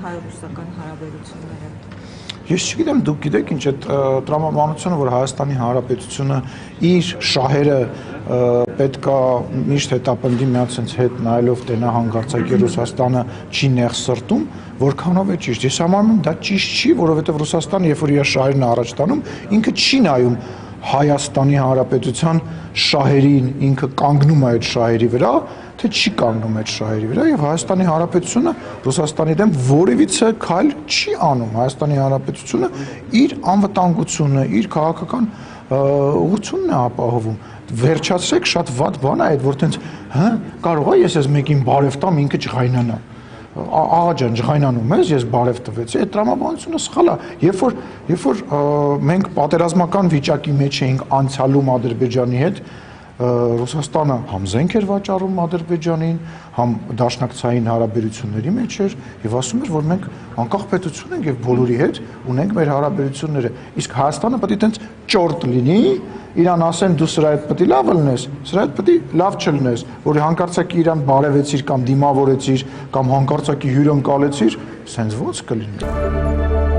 հայ-ռուսական հարաբերությունները։ Ես չգիտեմ, դուք գիտեք ինչ է տրամաբանությունը, որ Հայաստանի Հանրապետությունը իր շահերը պետքա միշտ հետապնդի միած հետ նայելով տենա հանգարցակի Ռուսաստանը չի նեղսրտում, որքանով է ճիշտ։ Ես համարում եմ դա ճիշտ չի, որովհետև Ռուսաստանը, երբ որ իր շահերն առաջ տանում, ինքը չի նայում Հայաստանի Հանրապետության շահերին, ինքը կանգնում է այդ շահերի վրա, թե չի կանգնում այդ շահերի վրա, եւ Հայաստանի Հանրապետությունը Ռուսաստանի դեմ որևիցե քայլ չի անում։ Հայաստանի Հանրապետությունը իր անվտանգությունը, իր քաղաքական ուղղությունն է ապահովում։ Վերջացրեք, շատ վատ բան է այդ, որ տենց, կարող է ես մեկին բարև տամ, ինքը չղայնանա։ Աղա ջան, ջղայնանում ես, ես բարև տվեցի, այդ տրամաբանությունը սխալ է։ Երբ որ մենք պատերազմական վիճակի մեջ էինք անցյալում Ադրբեջանի հետ, Ռուսաստանը համ զենք էր վաճառում Ադրբեջանին, համ դաշնակցային հարաբերությունների մեջ էր եւ ասում էր, որ մենք անկախ պետություն ենք եւ բոլորի հետ ունենք մեր հարաբերությունները։ Իսկ Հայաստանը պետք է տենց ճորտ լինի, իրան ասեն դու սրա հետ պետք է լավ լինես, սրա հետ պետք է լավ չլինես, որ հանկարծակի իրան բարևեցիր կամ դիմավորեցիր կամ հանկարծակի հյուրընկալեցիր, սենց ո՞նց կլինի։